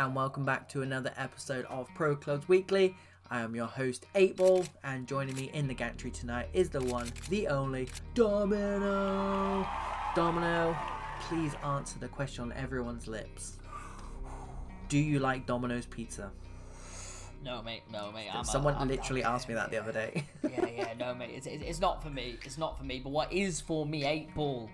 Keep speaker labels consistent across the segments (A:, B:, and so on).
A: and welcome back to another episode of Pro Clubs Weekly. I am your host, Eightball, and joining me in the gantry tonight is the one, the only, Domino. Domino, please answer the question on everyone's lips. Do you like Domino's pizza?
B: No, mate.
A: Someone literally asked me that the other day.
B: No, mate. It's not for me. It's not for me. But what is for me, 8Ball,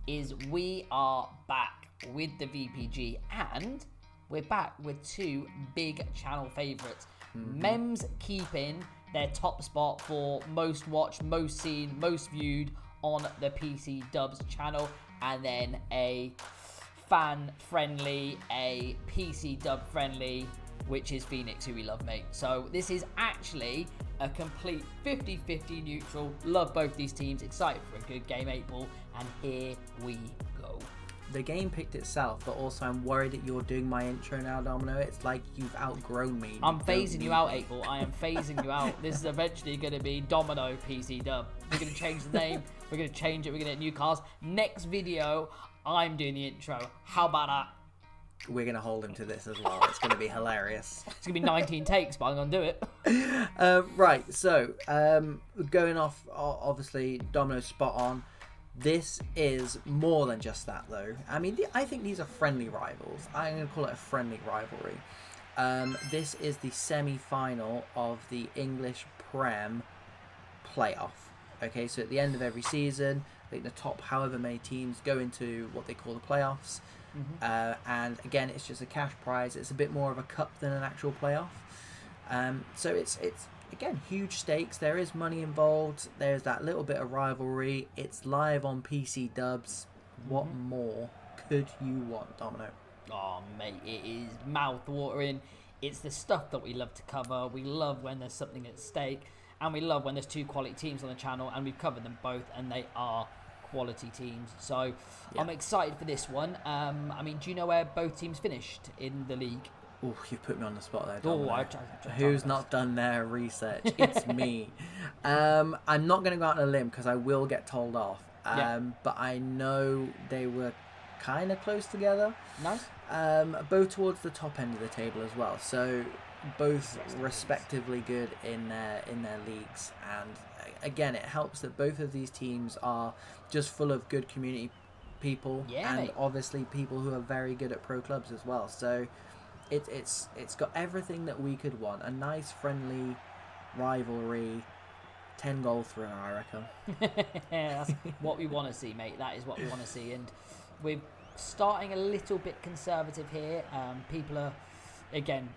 B: is we are back with the VPG, and we're back with two big channel favourites. Mems keeping their top spot for most watched, most seen, most viewed on the PC Dubs channel, and then a fan-friendly, a PC Dub-friendly, which is Fenix, who we love, mate. So this is actually a complete 50-50 neutral. Love both these teams. Excited for a good game, 8Ball, and here we go.
A: The game picked itself, but also I'm worried that you're doing my intro now, Domino. It's like you've outgrown me.
B: I'm phasing you out, 8Ball. I am phasing you out. This is eventually going to be Domino PC Dub. We're going to change the name. We're going to change it. We're going to get new cars. Next video, I'm doing the intro. How about that?
A: We're going to hold him to this as well. It's going to be hilarious.
B: It's going to be 19 takes, but I'm going to do it.
A: Right, so going off, obviously, Domino's spot on. This is more than just that, though. I mean, I think these are friendly rivals. I'm going to call it a friendly rivalry. This is the semi-final of the English Prem playoff. Okay, so at the end of every season, I think the top however many teams go into what they call the playoffs. And again, it's just a cash prize. It's a bit more of a cup than an actual playoff. So it's again, huge stakes. There is money involved. There's that little bit of rivalry. It's live on PC Dubs. What more could you want, Domino?
B: Oh, mate, it is mouth-watering. It's the stuff that we love to cover. We love when there's something at stake, and we love when there's two quality teams on the channel, and we've covered them both, and they are quality teams. So yeah. I'm excited for this one. I mean, do you know where both teams finished in the league?
A: Oh, you've put me on the spot there, Domino.
B: I
A: Who's not done their research? It's me. I'm not going to go out on a limb because I will get told off. But I know they were kind of close together.
B: Nice.
A: Both towards the top end of the table as well. So both respectively good in their leagues. And again, it helps that both of these teams are just full of good community people, and mate, obviously people who are very good at pro clubs as well. So it's got everything that we could want. A nice friendly rivalry, 10-goal thriller, I reckon.
B: That's what we want to see, mate. That is what we want to see. And we're starting a little bit conservative here. People are, again,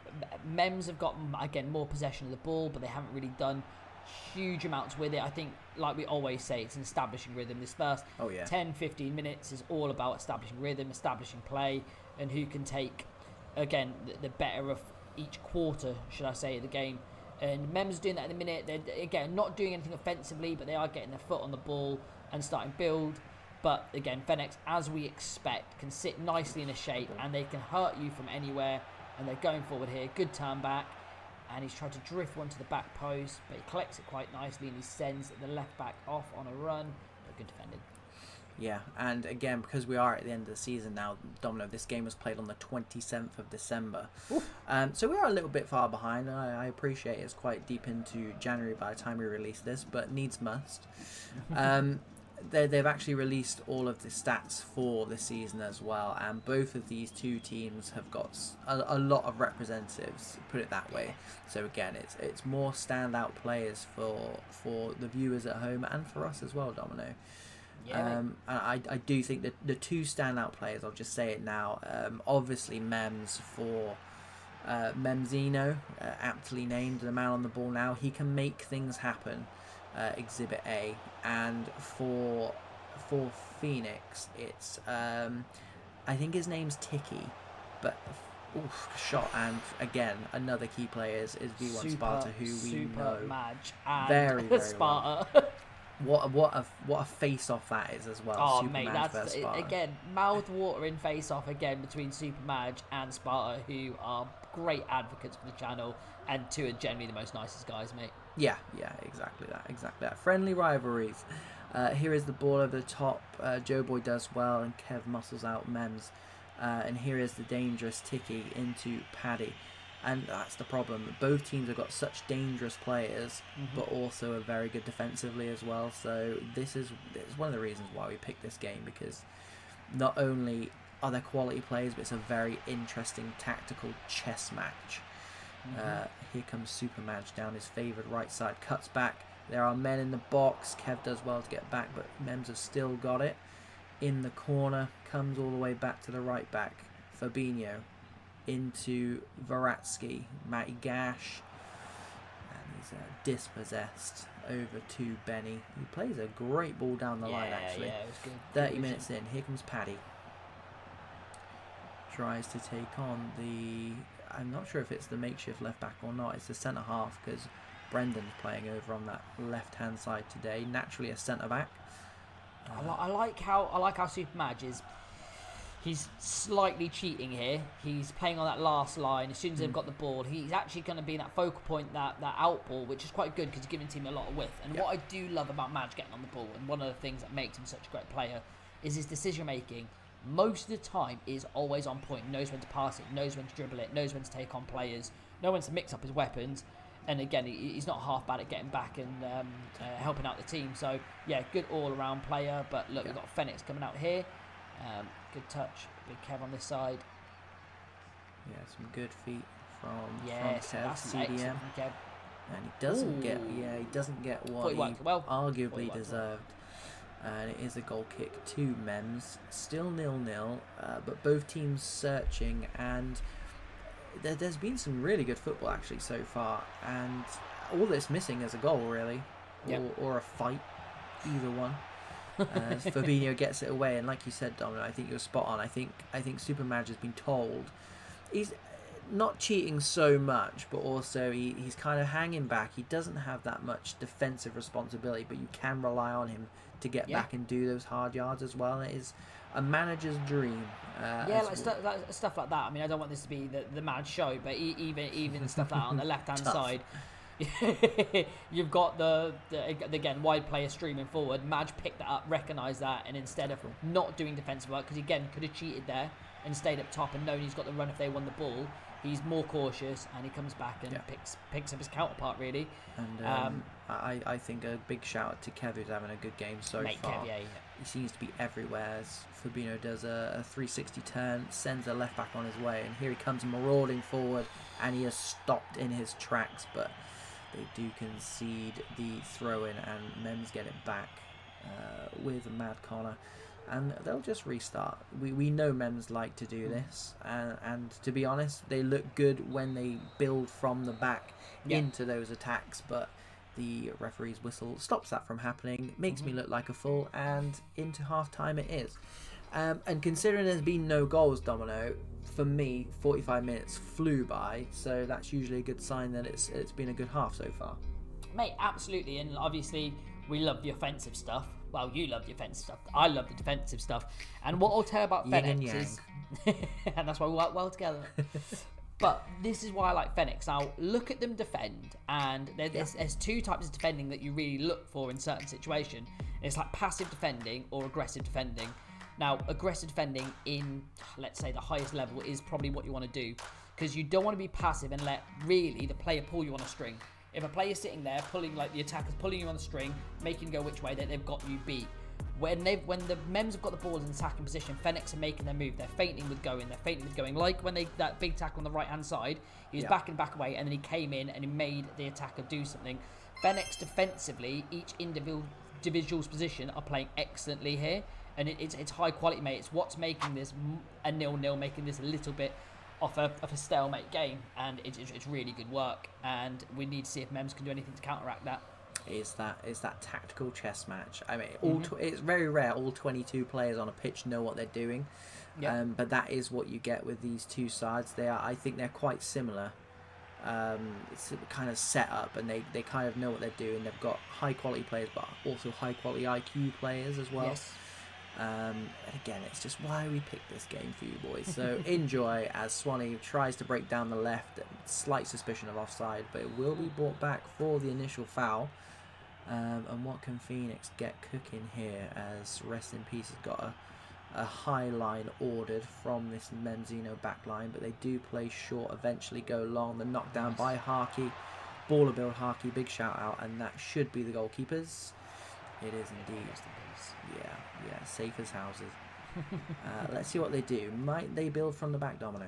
B: Mems have got, again, more possession of the ball, but they haven't really done huge amounts with it. I think, like we always say, it's an establishing rhythm. This first 10-15 minutes is all about establishing rhythm, establishing play, and who can take, again, the better of each quarter, should I say, of the game. And Mems doing that in a minute. They're, again, not doing anything offensively, but they are getting their foot on the ball and starting build. But again, Fenix, as we expect, can sit nicely in a shape, and they can hurt you from anywhere. And they're going forward here. Good turn back. And he's tried to drift one to the back post, but he collects it quite nicely, and he sends the left back off on a run. But good defending.
A: Yeah, and again, because we are at the end of the season now, Domino, this game was played on the 27th of December. So we are a little bit far behind. I appreciate it's quite deep into January by the time we release this, but needs must. They've actually released all of the stats for the season as well, and both of these two teams have got a lot of representatives, put it that way. So again, it's more standout players for the viewers at home and for us as well, Domino. And I do think that the two standout players, I'll just say it now, obviously Mems for Memzinho, aptly named the man on the ball now. He can make things happen. Exhibit A, and for Fenix, it's I think his name's Tiki, but shot, and again another key player is V1 Sparta, who we know
B: Madge and
A: very
B: Sparta.
A: Well. What a face off that is as well.
B: Oh
A: Super
B: mate,
A: Madge
B: that's
A: Sparta.
B: Again, mouth watering face off again between Super Madge and Sparta, who are great advocates for the channel and two are generally the most nicest guys, mate.
A: Yeah, exactly that. Friendly rivalries. Here is the ball over the top. Joe Boy does well, and Kev muscles out Mems. And here is the dangerous Tiki into Paddy. And that's the problem. Both teams have got such dangerous players, but also are very good defensively as well. So this is one of the reasons why we picked this game, because not only are there quality players, but it's a very interesting tactical chess match. Here comes Super Madge down his favoured right side, cuts back. There are men in the box. Kev does well to get back, but Mems have still got it. In the corner, comes all the way back to the right back. Fabinho into Veratsky, Matty Gash, and he's dispossessed over to Benny. He plays a great ball down the line, actually.
B: Yeah, it was good.
A: 30 minutes in, here comes Paddy. Tries to take on the... I'm not sure if it's the makeshift left back or not. It's the centre half, because Brendan's playing over on that left hand side today. Naturally a centre back.
B: I like how Super Madge is. He's slightly cheating here. He's playing on that last line. As soon as they've got the ball, he's actually going to be that focal point, that out ball, which is quite good because he's giving team a lot of width. And what I do love about Madge getting on the ball, and one of the things that makes him such a great player, is his decision making. Most of the time is always on point. Knows when to pass it, knows when to dribble it, knows when to take on players, knows when to mix up his weapons. And again, he's not half bad at getting back and helping out the team. So yeah, good all-around player. But look, we've got Fenix coming out here. Good touch, big Kev on this side.
A: Yeah, some good feet from
B: Kev,
A: CDM.
B: Kev.
A: And he doesn't get what he arguably deserved. And it is a goal kick to Mems. Still 0-0, but both teams searching, and there's been some really good football actually so far, and all that's missing is a goal really, or a fight, either one. Fabinho gets it away, and like you said, Domino, I think you're spot on. I think Super Madge has been told he's not cheating so much, but also he's kind of hanging back. He doesn't have that much defensive responsibility, but you can rely on him to get back and do those hard yards as well. And it is a manager's dream.
B: Stuff like that. I mean, I don't want this to be the mad show, but even stuff like that on the left-hand side. You've got the again wide player streaming forward. Madge picked that up, recognised that, and instead of not doing defensive work, because again could have cheated there and stayed up top and known he's got the run if they won the ball, he's more cautious and he comes back and picks up his counterpart really.
A: And I think a big shout out to Kev, who's having a good game so far.
B: Kev,
A: He seems to be everywhere as Fabinho does a 360 turn, sends a left back on his way, and here he comes marauding forward, and he has stopped in his tracks, but they do concede the throw-in, and Mems get it back with Mad Connor, and they'll just restart. We know Mems like to do this, and to be honest, they look good when they build from the back into those attacks, but the referee's whistle stops that from happening, makes me look like a fool, and into half-time it is. And considering there's been no goals, Domino, for me, 45 minutes flew by, so that's usually a good sign that it's been a good half so far.
B: Mate, absolutely, and obviously we love the offensive stuff. Well, you love the offensive stuff. I love the defensive stuff. And what I'll tell about Fenix is... and that's why we work well together. But this is why I like Fenix. Now, look at them defend, and there's two types of defending that you really look for in certain situations. It's like passive defending or aggressive defending. Now, aggressive defending in, let's say, the highest level is probably what you want to do, because you don't want to be passive and let really the player pull you on a string. If a player's sitting there pulling, like the attacker's pulling you on a string, making you go which way, they've got you beat. When the Mems have got the ball in attacking position, Fenix are making their move. They're feinting with going. Like when that big tackle on the right hand side, he was backing back away, and then he came in and he made the attacker do something. Fenix defensively, each individual's position are playing excellently here. And it's high quality, mate. It's what's making this a 0-0, making this a little bit of a stalemate game. And it's really good work. And we need to see if Mems can do anything to counteract that.
A: Is that tactical chess match? I mean, it's very rare all 22 players on a pitch know what they're doing. But that is what you get with these two sides. I think they're quite similar. It's kind of set up, and they kind of know what they're doing. They've got high quality players, but also high quality IQ players as well.
B: Yes.
A: And again, it's just why we picked this game for you boys. So enjoy as Swanee tries to break down the left. Slight suspicion of offside, but it will be brought back for the initial foul. And what can Phoenix get cooking here? As Rest in Peace has got a high line ordered from this Memzino back line, but they do play short, eventually go long. The knockdown by Harkey, baller build Harkey, big shout out, and that should be the goalkeepers. It is indeed. Yeah, safe as houses. Let's see what they do. Might they build from the back, Domino?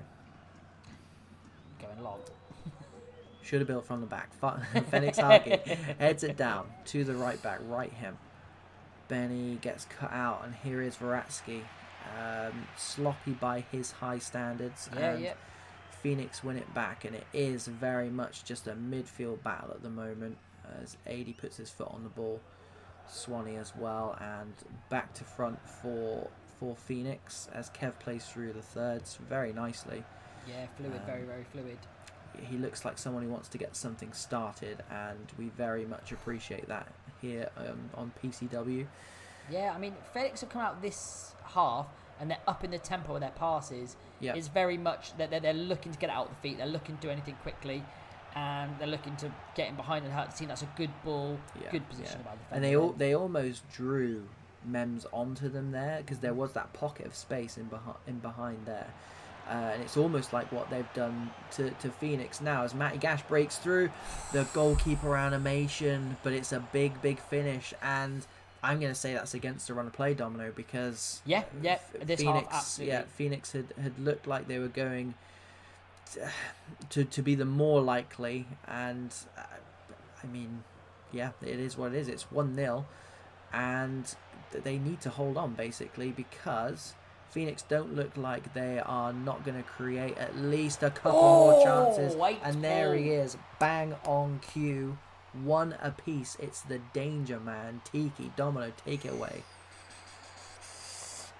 B: Going long.
A: Should have built from the back. Fenix Harkey heads it down to the right back, right him. Benny gets cut out, and here is Veratsky. Sloppy by his high standards. Fenix win it back, and it is very much just a midfield battle at the moment as AD puts his foot on the ball. Swanee as well, and back to front for Fenix as Kev plays through the thirds very nicely.
B: Yeah, fluid, very, very fluid.
A: He looks like someone who wants to get something started, and we very much appreciate that here on PCW.
B: Yeah, I mean, Fenix have come out this half, and they're up in the tempo of their passes.
A: Yep.
B: It's very much that they're looking to get it out the feet. They're looking to do anything quickly, and they're looking to get in behind and hurt the team. That's a good ball, good position by the defender.
A: And they almost drew Mems onto them there because there was that pocket of space in behind there. And it's almost like what they've done to Fenix now as Matty Gash breaks through the goalkeeper animation, but it's a big finish, and I'm going to say that's against the run of play, Domino, because
B: this
A: Fenix,
B: half, absolutely.
A: Fenix had looked like they were going to be the more likely, and I mean, yeah, it is what it is. It's 1-0, and they need to hold on basically because Fenix don't look like they are not going to create at least a couple more chances. And there he is, bang on cue, one apiece. It's the danger man, Tiki. Domino, take it away.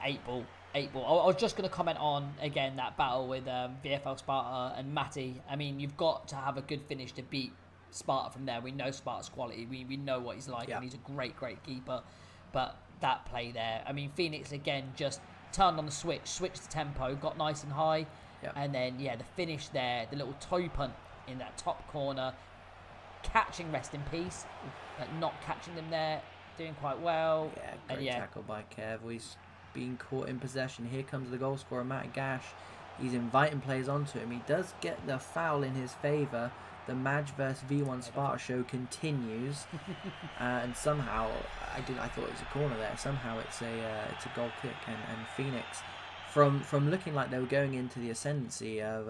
B: 8-ball. I was just going to comment on, again, that battle with VFL Sparta and Matty. I mean, you've got to have a good finish to beat Sparta from there. We know Sparta's quality. We know what he's like, and he's a great keeper. But that play there, I mean, Fenix, again, just turned on the switched the tempo, got nice and high, and then the finish there, the little toe punt in that top corner, catching Rest in Peace, but not catching them there, doing quite well.
A: Great tackle by Kev. He's being caught in possession. Here comes the goal scorer, Matt Gash. He's inviting players onto him. He does get the foul in his favour. The Madge vs V1 Sparta show continues, and somehow I thought it was a corner there. Somehow it's a goal kick, and Fenix, from looking like they were going into the ascendancy of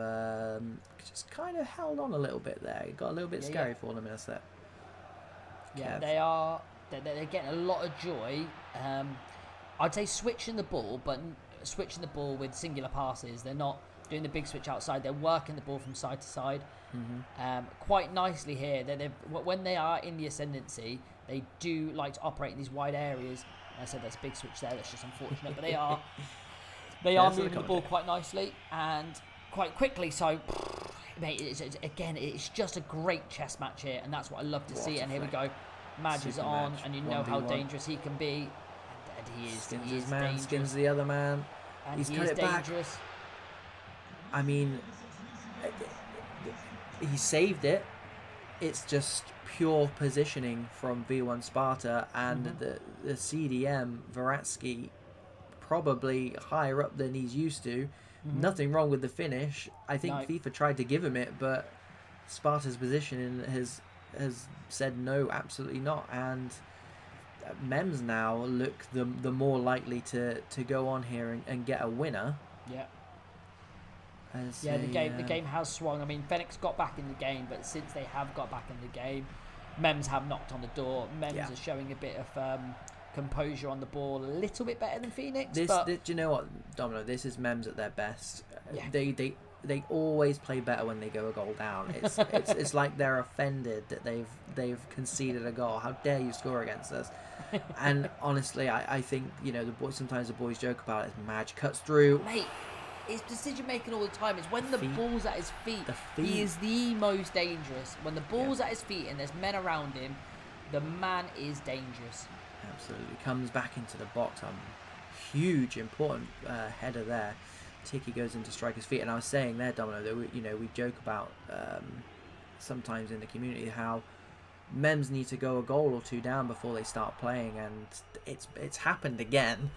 A: just kind of held on a little bit there. It got a little bit scary for them in a set.
B: Yeah, Kev. They're getting a lot of joy. I'd say switching the ball, but switching the ball with singular passes. They're not doing the big switch outside. They're working the ball from side to side. Quite nicely here. When they are in the ascendancy, they do like to operate in these wide areas. I said that's a big switch there. That's just unfortunate, but they are moving the ball quite nicely and quite quickly. So, mate, it's just a great chess match here, and that's what I love to see. And here we go, Madge is on, and you know how dangerous he can be, and he is.
A: Skins his man, skins the other man.
B: And
A: he's
B: he
A: cut
B: is
A: it back.
B: dangerous.
A: I mean, he saved it. It's just pure positioning from V1 Sparta, and the CDM Veratsky probably higher up than he's used to. Nothing wrong with the finish. I think FIFA tried to give him it, but Sparta's positioning has said no, absolutely not. And Mems now look the more likely to go on here and get a winner.
B: Yeah. The game has swung. I mean, Fenix got back in the game, but since they have got back in the game, Mems have knocked on the door. Mems are showing a bit of composure on the ball, a little bit better than Fenix.
A: Do you know what, Domino? This is Mems at their best.
B: Yeah.
A: They always play better when they go a goal down. It's like they're offended that they've conceded a goal. How dare you score against us? And honestly, I think sometimes the boys joke about it. Madge cuts through.
B: Mate, it's decision making all the time. It's when the ball's at his feet. He is the most dangerous. When the ball's at his feet and there's men around him, the man is dangerous.
A: Absolutely. Comes back into the box. Huge, important header there. Tiki goes into striker's feet. And I was saying there, Domino, that we joke about sometimes in the community how Mems need to go a goal or two down before they start playing, and it's happened again.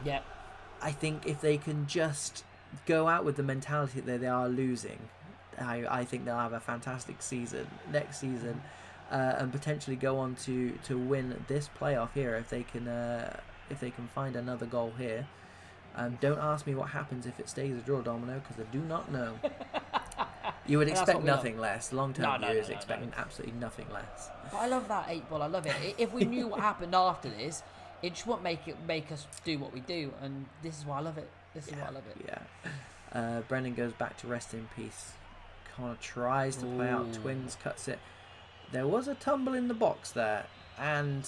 B: Yeah.
A: I think if they can just go out with the mentality that they are losing, I think they'll have a fantastic season next season, and potentially go on to win this playoff here if they can find another goal here. Don't ask me what happens if it stays a draw, Domino, because I do not know. You would expect nothing less. Long-term viewers expecting absolutely nothing less.
B: But I love that 8-ball. I love it. If we knew what happened after this, it just wouldn't make us do what we do, and this is why I love it. This is why I love it.
A: Yeah. Brendan goes back to rest in peace. Connor tries to play out Twins, cuts it. There was a tumble in the box there, and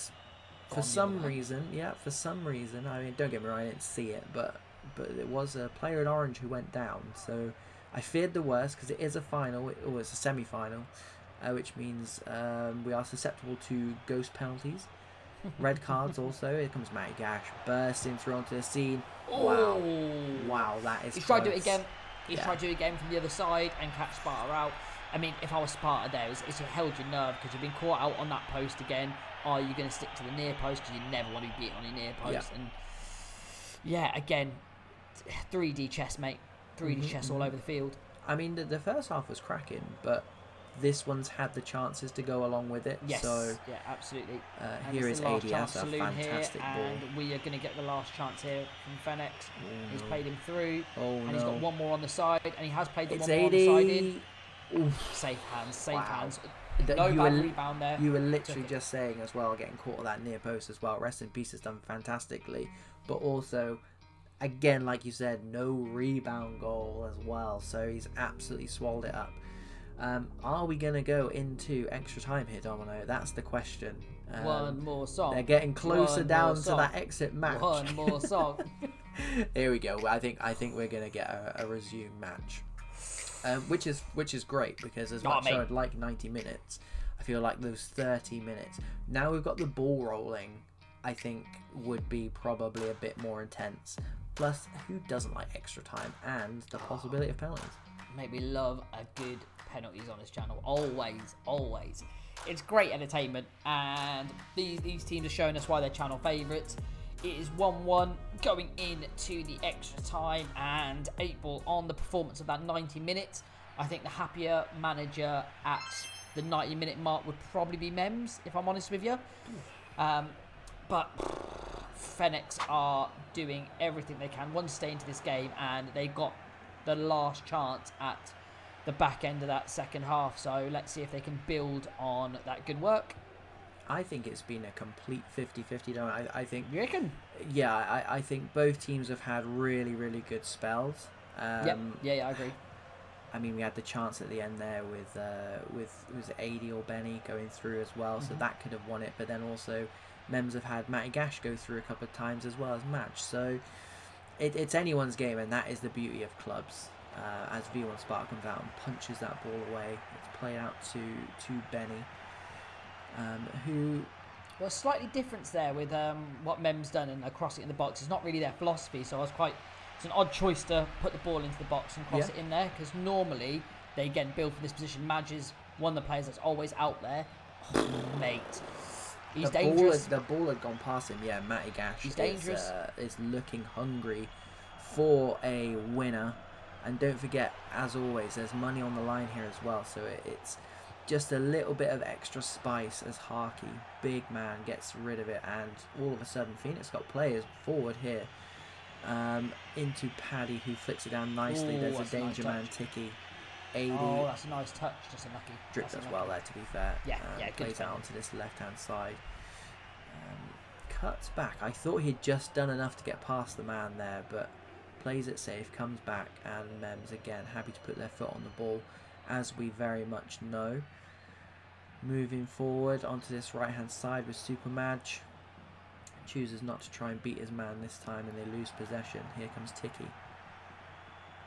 A: for some reason, I mean, don't get me wrong, I didn't see it, but it was a player in orange who went down. So I feared the worst because it is a final, or it's a semi-final, which means we are susceptible to ghost penalties. Red cards also. Here comes Matty Gash bursting through onto the scene. Wow, that is.
B: He's tried to do it again. He's tried to do it again from the other side and catch Sparta out. I mean, if I was Sparta there, it's held your nerve because you've been caught out on that post again. Are you going to stick to the near post because you never want to be beaten on your near post? And yeah, again, 3D chess, mate. 3D chess all over the field.
A: I mean, the first half was cracking, but this one's had the chances to go along with it.
B: Yes,
A: so
B: yeah, absolutely.
A: Here is ADS, a fantastic ball.
B: And we are going to get the last chance here from Fenix. He's played him through, and he's got one more on the side, and he has played the one more on the side in. Oof. Safe hands. No bad rebound there.
A: You were literally just saying as well, getting caught at that near post as well. Rest in peace has done fantastically, but also, again, like you said, no rebound goal as well. So he's absolutely swallowed it up. Are we going to go into extra time here, Domino? That's the question.
B: One more song.
A: They're getting closer down to that exit match.
B: One more song.
A: Here we go. I think we're going to get a resume match, which is great because as much as I'd like 90 minutes, I feel like those 30 minutes. Now we've got the ball rolling, I think would be probably a bit more intense. Plus, who doesn't like extra time and the possibility of penalties?
B: Mate, we love a good penalties on this channel. Always. It's great entertainment, and these teams are showing us why they're channel favourites. It is 1-1 going into the extra time, and 8-ball on the performance of that 90 minutes. I think the happier manager at the 90-minute mark would probably be Mems, if I'm honest with you. But Fenix are doing everything they can. One stay into this game, and they got the last chance at the back end of that second half. So let's see if they can build on that good work.
A: I think it's been a complete 50-50. I think.
B: You reckon?
A: Yeah, I think both teams have had really, really good spells.
B: Yeah, I agree.
A: I mean, we had the chance at the end there with was it AD or Benny going through as well, so that could have won it. But then also, Mems have had Matty Gash go through a couple of times as well as Match. So it's anyone's game, and that is the beauty of clubs. As V1 Spark comes out and punches that ball away, it's played out to Benny, who.
B: Well, slightly difference there with what Mem's done and crossing it in the box. It's not really their philosophy, so it's an odd choice to put the ball into the box and cross it in there, because normally they again build for this position. Madge is one of the players that's always out there. Oh, mate, he's dangerous.
A: The ball had gone past him. Yeah, Matty Gash is looking hungry for a winner. And don't forget, as always, there's money on the line here as well. So it's just a little bit of extra spice as Harkey, big man, gets rid of it. And all of a sudden, Fenix got players forward here into Paddy, who flicks it down nicely.
B: Ooh,
A: there's a danger man, Ticky. 80.
B: Oh, that's a nice touch. Just unlucky.
A: Dripped as well there, to be fair.
B: Yeah, good
A: plays out onto this left-hand side. Cuts back. I thought he'd just done enough to get past the man there, but plays it safe, comes back, and Mems again happy to put their foot on the ball, as we very much know. Moving forward onto this right hand side with Super Madge. Chooses not to try and beat his man this time, and they lose possession. Here comes Ticky.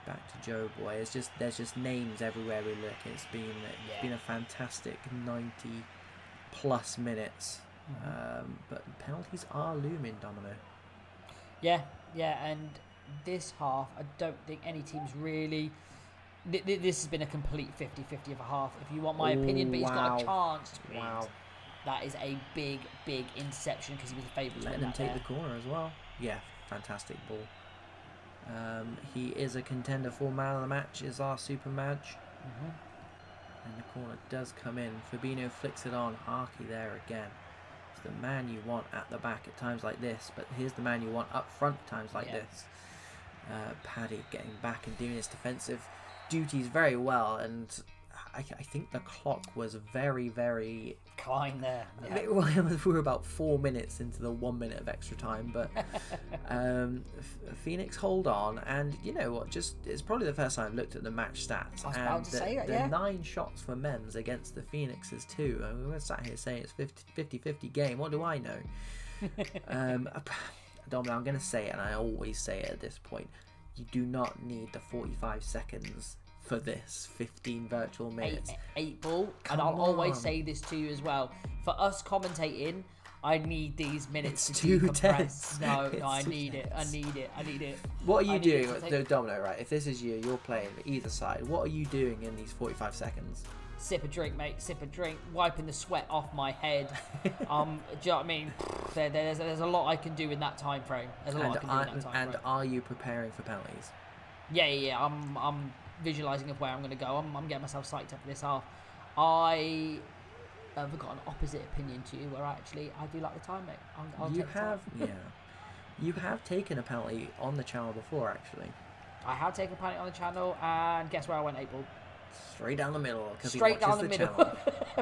A: Back to Joe Boy. There's just names everywhere we look. It's been a fantastic 90+ minutes. But penalties are looming, Domino.
B: Yeah, and this half, I don't think any team's really. This has been a complete 50-50 of a half, if you want my opinion, but he's got a chance to win. That is a big interception because he was the favourite.
A: Letting him take the corner as well. Yeah, fantastic ball. He is a contender for man of the match, is our super match. And the corner does come in. Fabinho flicks it on. Harkey there again. It's the man you want at the back at times like this, but here's the man you want up front at times like this. Paddy getting back and doing his defensive duties very well, and I think the clock was very, very
B: kind there. Yeah.
A: We were about 4 minutes into the 1 minute of extra time, but Fenix hold on, and you know what? It's probably the first time I've looked at the match stats.
B: I was about to say that,
A: 9 shots for Mems against the Phoenixes too. And we were sat here saying it's 50-50 game. What do I know? Domino, I'm going to say it, and I always say it at this point. You do not need the 45 seconds for this 15 virtual minutes.
B: Eightball, and I'll always say this to you as well. For us commentating, I need these minutes to decompress. No, I need it. I need it.
A: What are you doing, Domino? Right, if this is you're playing either side. What are you doing in these 45 seconds?
B: Sip a drink, mate. Sip a drink. Wiping the sweat off my head. Do you know what I mean? There's a lot I can do in that time frame.
A: And are you preparing for penalties?
B: Yeah. I'm visualising of where I'm going to go. I'm getting myself psyched up for this half. I have got an opposite opinion to you, where I do like the time, mate.
A: You have taken a penalty on the channel before, actually.
B: I have taken a penalty on the channel, and guess where I went, Eightball?
A: Straight down the middle.
B: Straight down the middle.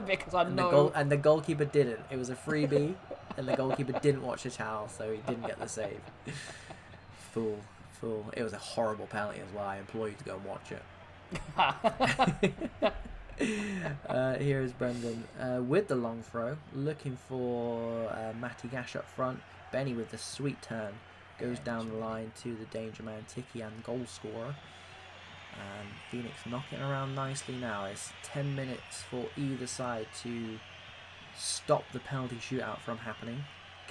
B: Because I know.
A: And the goalkeeper didn't. It was a freebie, and the goalkeeper didn't watch the channel, so he didn't get the save. Fool. It was a horrible penalty as well. I implore you to go and watch it. Here is Brendan with the long throw, looking for Matty Gash up front. Benny with the sweet turn goes down the line to the danger man Tiki and goal scorer. Fenix knocking around nicely now. It's 10 minutes for either side to stop the penalty shootout from happening.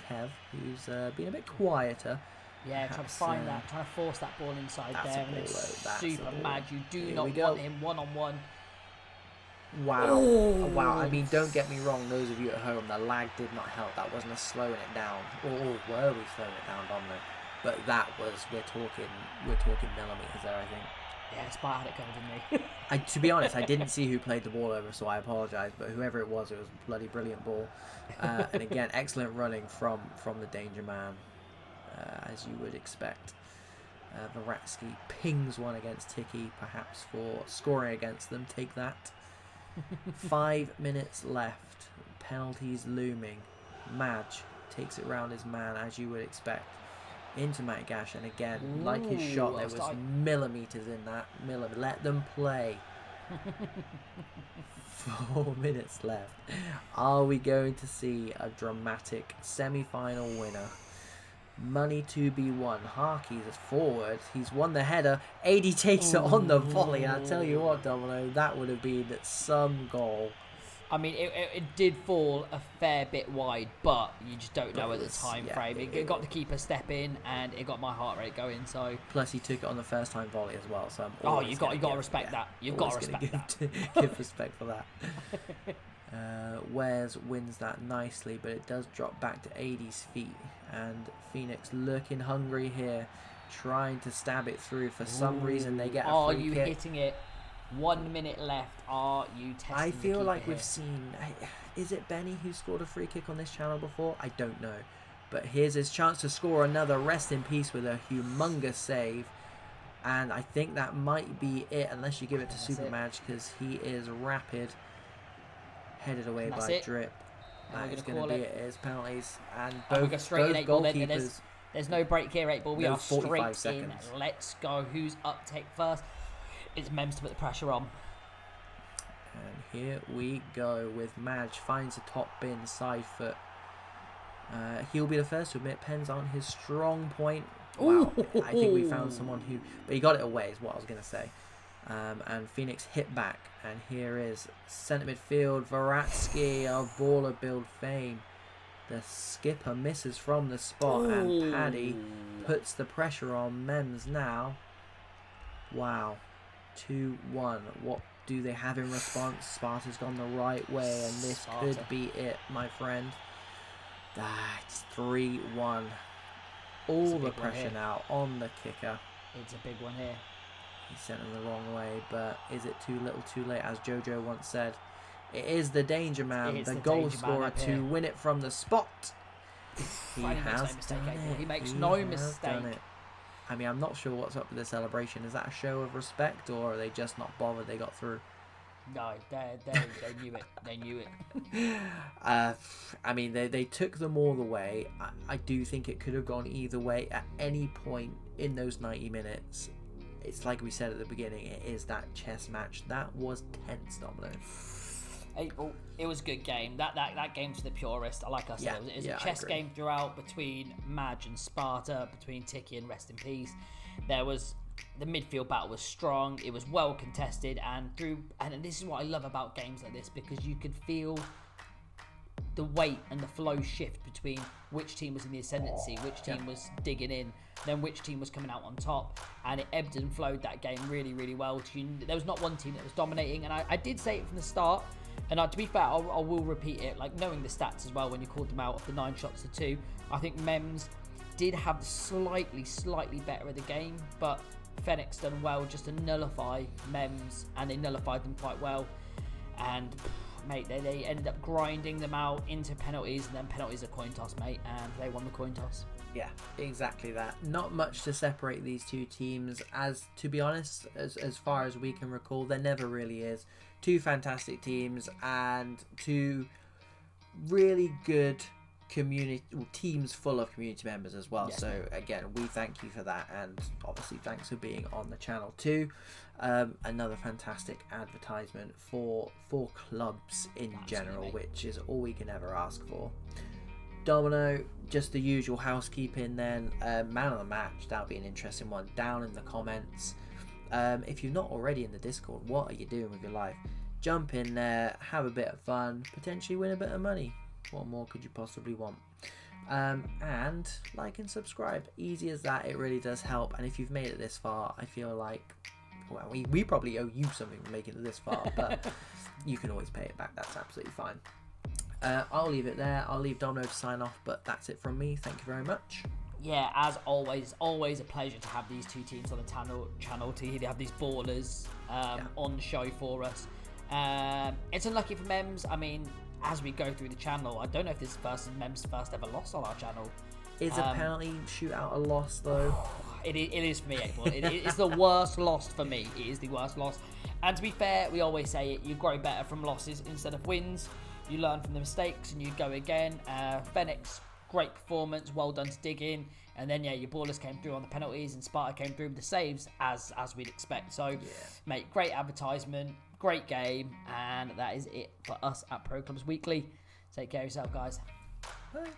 A: Kev, who's been a bit quieter.
B: Yeah, trying to find that, trying to force that ball inside there, and it's super mad. You do not want him one-on-one.
A: Wow. Wow. I mean, don't get me wrong, those of you at home, the lag did not help. That wasn't a slowing it down. Or were we slowing it down, Domino? But that was, we're talking millimetres there, I think.
B: Yeah, Spy had it covered, didn't he?
A: To be honest, I didn't see who played the ball over, so I apologise. But whoever it was a bloody brilliant ball. And again, excellent running from the danger man, as you would expect. Varatsky pings one against Tiki, perhaps for scoring against them. Take that. 5 minutes left. Penalties looming. Madge takes it round his man, as you would expect. Into Matt Gash, and again, like his shot, there was millimetres in that. Let them play. 4 minutes left. Are we going to see a dramatic semi-final winner? Money to be won. Harkey's forward. He's won the header. AD takes it on the volley. And I tell you what, Domino, that would have been some goal.
B: I mean, it did fall a fair bit wide, but you just don't know at the time frame. It got the keeper step in, and it got my heart rate going. So
A: plus, he took it on the first time volley as well. So you've got to respect that. You've got to respect that. Give respect for that. Wares wins that nicely, but it does drop back to AD's feet, and Fenix looking hungry here, trying to stab it through. For some reason, they get a free kick.
B: Hitting it? 1 minute left. Are you testing?
A: I feel like we've seen. Is it Benny who scored a free kick on this channel before? I don't know. But here's his chance to score another. Rest in peace with a humongous save. And I think that might be it, unless you give it to Supermatch, because he is rapid. Headed away by Drip. That is going to be it. It's penalties. And both goalkeepers.
B: There's no break here, 8-ball. We are straight in. Let's go. Who's up? Take first. It's Mems to put the pressure on.
A: And here we go with Madge. Finds a top bin side foot. He'll be the first to admit pens aren't his strong point. Wow. I think we found someone who... But he got it away is what I was going to say. And Fenix hit back. And here is centre midfield. Varatsky of baller build fame. The skipper misses from the spot. And Paddy puts the pressure on Mems now. Wow. 2-1. What do they have in response? Sparta's gone the right way, and this could be it, my friend. It's 3-1. All the pressure now on the kicker.
B: It's a big one here.
A: He sent him the wrong way, but is it too little too late? As Jojo once said, it is the danger man, the goal scorer to win it from the spot. He has done it.
B: He makes no mistake.
A: I mean, I'm not sure what's up with the celebration. Is that a show of respect, or are they just not bothered they got through?
B: No, they knew it. They knew it.
A: I mean, they took them all the way. I do think it could have gone either way at any point in those 90 minutes. It's like we said at the beginning, it is that chess match. That was tense, Domino.
B: It was a good game. That game's for the purist. Like I said, it was a chess game throughout between Madge and Sparta, between Tiki and Rest in Peace. The midfield battle was strong. It was well contested, and this is what I love about games like this, because you could feel the weight and the flow shift between which team was in the ascendancy, which team was digging in, then which team was coming out on top, and it ebbed and flowed that game really, really well. There was not one team that was dominating, and I did say it from the start, and to be fair, I will repeat it, like knowing the stats as well when you called them out of the 9 shots to 2. I think Mems did have slightly better of the game, but Fenix done well just to nullify Mems, and they nullified them quite well. And mate, they ended up grinding them out into penalties, and then penalties a coin toss, mate, and they won the coin toss.
A: Yeah, exactly that. Not much to separate these two teams, as to be honest, as far as we can recall, there never really is. Two fantastic teams and two really good teams full of community members as well. Yes. So again, we thank you for that, and obviously thanks for being on the channel too. Another fantastic advertisement for clubs in general, which is all we can ever ask for. Domino, just the usual housekeeping then. Man of the match, that'll be an interesting one down in the comments. If you're not already in the Discord, what are you doing with your life? Jump in there, have a bit of fun, potentially win a bit of money. What more could you possibly want? And like and subscribe. Easy as that. It really does help. And if you've made it this far, I feel like, well, we probably owe you something for making it this far, but you can always pay it back. That's absolutely fine. I'll leave it there. I'll leave Domino to sign off, but that's it from me. Thank you very much.
B: Yeah, as always a pleasure to have these two teams on the channel to have these ballers on the show for us. It's unlucky for Mems. I mean, as we go through the channel, I don't know if this is Mem's first ever loss on our channel.
A: Is a penalty shootout a loss though?
B: It is for me, Eightball. It's the worst loss for me. It is the worst loss. And to be fair, we always say it, you grow better from losses instead of wins. You learn from the mistakes and you go again. Fenix, great performance, well done to dig in. And then, your ballers came through on the penalties, and Sparta came through with the saves, as we'd expect. So, mate, great advertisement, great game, and that is it for us at Pro Clubs Weekly. Take care of yourself, guys.
A: Bye.